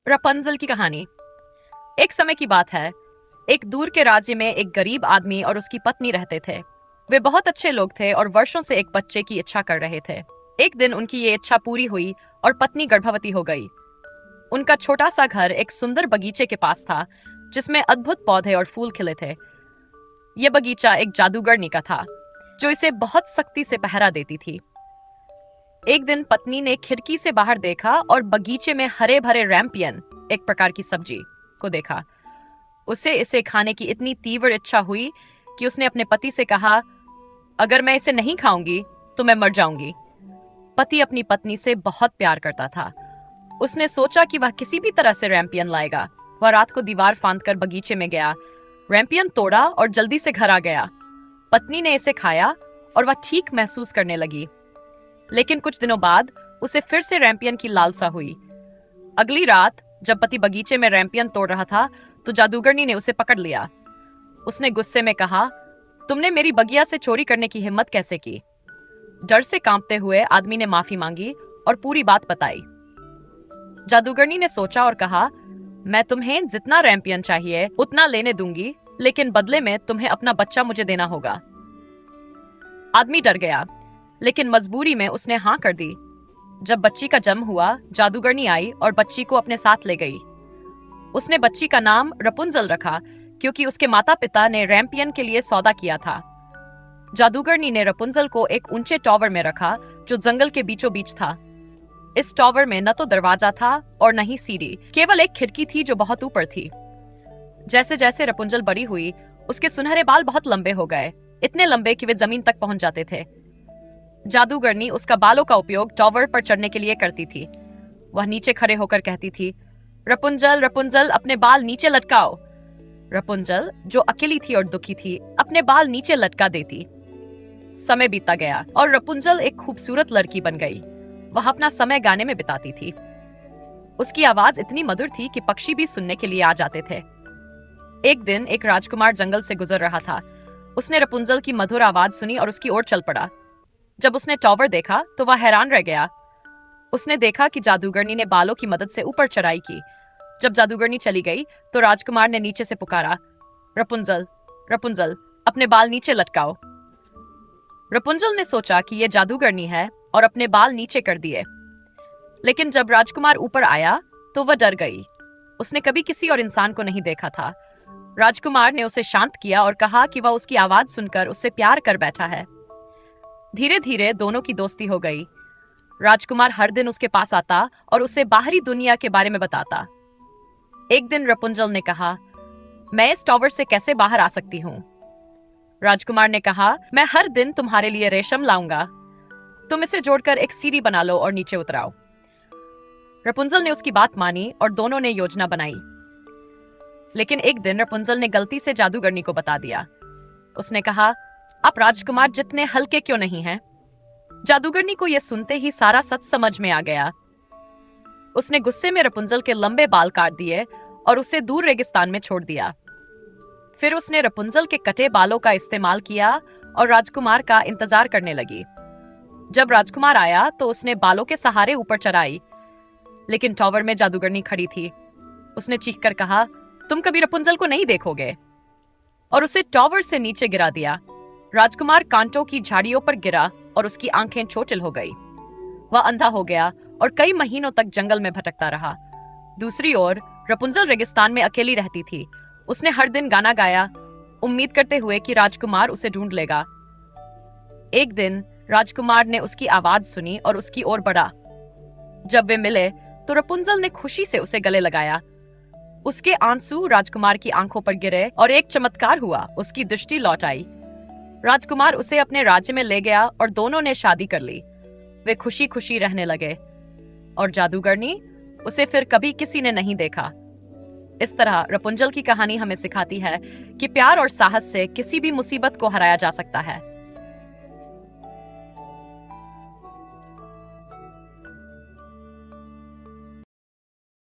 रपुंज़ल की कहानी। एक समय की बात है। एक दूर के राज्य में एक गरीब आदमी और उसकी पत्नी रहते थे। वे बहुत अच्छे लोग थे और वर्षों से एक बच्चे की इच्छा कर रहे थे। एक दिन उनकी ये इच्छा पूरी हुई और पत्नी गर्भवती हो गई। उनका छोटा सा घर एक सुंदर बगीचे के पास था, जिसमें अद्भुत पौधे और फूल खिले थे। यह बगीचा एक जादूगरनी का था, जो इसे बहुत सख्ती से पहरा देती थी। एक दिन पत्नी ने खिड़की से बाहर देखा और बगीचे में हरे भरे रैंपियन, एक प्रकार की सब्जी, को देखा। उसे इसे खाने की इतनी तीव्र इच्छा हुई कि उसने अपने पति से कहा, अगर मैं इसे नहीं खाऊंगी तो मैं मर जाऊंगी। पति अपनी पत्नी से बहुत प्यार करता था। उसने सोचा कि वह किसी भी तरह से रैंपियन लाएगा। वह रात को दीवार फांदकर बगीचे में गया, रैंपियन तोड़ा और जल्दी से घर आ गया। पत्नी ने इसे खाया और वह ठीक महसूस करने लगी। लेकिन कुछ दिनों बाद उसे फिर से रैंपियन की लालसा हुई। अगली रात जब पति बगीचे में रैंपियन तोड़ रहा था तो जादूगरनी ने उसे पकड़ लिया। उसने गुस्से में कहा, तुमने मेरी बगिया से चोरी करने की हिम्मत कैसे की? डर से कांपते हुए आदमी ने माफी मांगी और पूरी बात बताई। जादूगरनी ने सोचा और कहा, मैं तुम्हें जितना रैंपियन चाहिए उतना लेने दूंगी, लेकिन बदले में तुम्हें अपना बच्चा मुझे देना होगा। आदमी डर गया, लेकिन मजबूरी में उसने हाँ कर दी। जब बच्ची का जन्म हुआ, जादूगरनी आई और बच्ची को अपने साथ ले गई। उसने बच्ची का नाम रपुंज़ल रखा, क्योंकि उसके माता पिता ने रैंपियन के लिए सौदा किया था। जादूगरनी ने रपुंज़ल को एक ऊंचे टॉवर में रखा, जो जंगल के बीचों बीच था। इस टॉवर में न तो दरवाजा था और न ही सीढ़ी, केवल एक खिड़की थी जो बहुत ऊपर थी। जैसे जैसे रपुंज़ल बड़ी हुई, उसके सुनहरे बाल बहुत लंबे हो गए, इतने लंबे कि वे जमीन तक पहुंच जाते थे। जादूगरनी उसका बालों का उपयोग टॉवर पर चढ़ने के लिए करती थी। वह नीचे खड़े होकर कहती थी, रपुंज़ल रपुंज़ल अपने बाल नीचे लटकाओ। रपुंज़ल, जो अकेली थी और दुखी थी, अपने बाल नीचे लटका देती। समय बीतता गया और रपुंज़ल एक खूबसूरत लड़की बन गई। वह अपना समय गाने में बिताती थी। उसकी आवाज इतनी मधुर थी कि पक्षी भी सुनने के लिए आ जाते थे। एक दिन एक राजकुमार जंगल से गुजर रहा था। उसने रपुंज़ल की मधुर आवाज सुनी और उसकी ओर चल पड़ा। जब उसने टॉवर देखा तो वह हैरान रह गया। उसने देखा कि जादूगरनी ने बालों की मदद से ऊपर चढ़ाई की। जब जादूगरनी चली गई तो राजकुमार ने नीचे से पुकारा, रपुंज़ल रपुंज़ल अपने बाल नीचे लटकाओ। रपुंज़ल ने सोचा कि यह जादूगरनी है और अपने बाल नीचे कर दिए। लेकिन जब राजकुमार ऊपर आया तो वह डर गई। उसने कभी किसी और इंसान को नहीं देखा था। राजकुमार ने उसे शांत किया और कहा कि वह उसकी आवाज सुनकर उससे प्यार कर बैठा है। धीरे धीरे दोनों की दोस्ती हो गई। राजकुमार हर दिन उसके पास आता और उसे बाहरी दुनिया के बारे में बताता। एक दिन रपुंज़ल ने कहा, मैं इस टॉवर से कैसे बाहर आ सकती हूँ? राजकुमार ने कहा, मैं हर दिन तुम्हारे लिए रेशम लाऊंगा। तुम इसे जोड़कर एक सीढ़ी बना लो और नीचे उतराओ। रपुंज़ल ने उसकी बात मानी और दोनों ने योजना बनाई। लेकिन एक दिन रपुंज़ल ने गलती से जादूगरनी को बता दिया। उसने कहा, आप राजकुमार जितने हल्के क्यों नहीं हैं? जादूगरनी को यह सुनते ही सारा सच समझ में आ गया। उसने गुस्से में रपुंज़ल के लंबे बाल काट दिए और उसे दूर रेगिस्तान में छोड़ दिया। फिर उसने रपुंज़ल के कटे बालों का इस्तेमाल किया और राजकुमार का इंतजार करने लगी। जब राजकुमार आया तो उसने बालों के सहारे ऊपर चढ़ाई, लेकिन टॉवर में जादूगरनी खड़ी थी। उसने चीखकर कहा, तुम कभी रपुंज़ल को नहीं देखोगे, और उसे टॉवर से नीचे गिरा दिया। राजकुमार कांटों की झाड़ियों पर गिरा और उसकी आंखें चोटिल हो गई। वह अंधा हो गया और कई महीनों तक जंगल में भटकता रहा। दूसरी ओर रपुंज़ल रेगिस्तान में अकेली रहती थी। उसने हर दिन गाना गाया, उम्मीद करते हुए कि राजकुमार उसे ढूंढ लेगा। एक दिन राजकुमार ने उसकी आवाज सुनी और उसकी ओर बढ़ा। जब वे मिले तो रपुंज़ल ने खुशी से उसे गले लगाया। उसके आंसू राजकुमार की आंखों पर गिरे और एक चमत्कार हुआ, उसकी दृष्टि लौट आई। राजकुमार उसे अपने राज्य में ले गया और दोनों ने शादी कर ली। वे खुशी खुशी रहने लगे और जादूगरनी, उसे फिर कभी किसी ने नहीं देखा। इस तरह रपुंज़ल की कहानी हमें सिखाती है कि प्यार और साहस से किसी भी मुसीबत को हराया जा सकता है।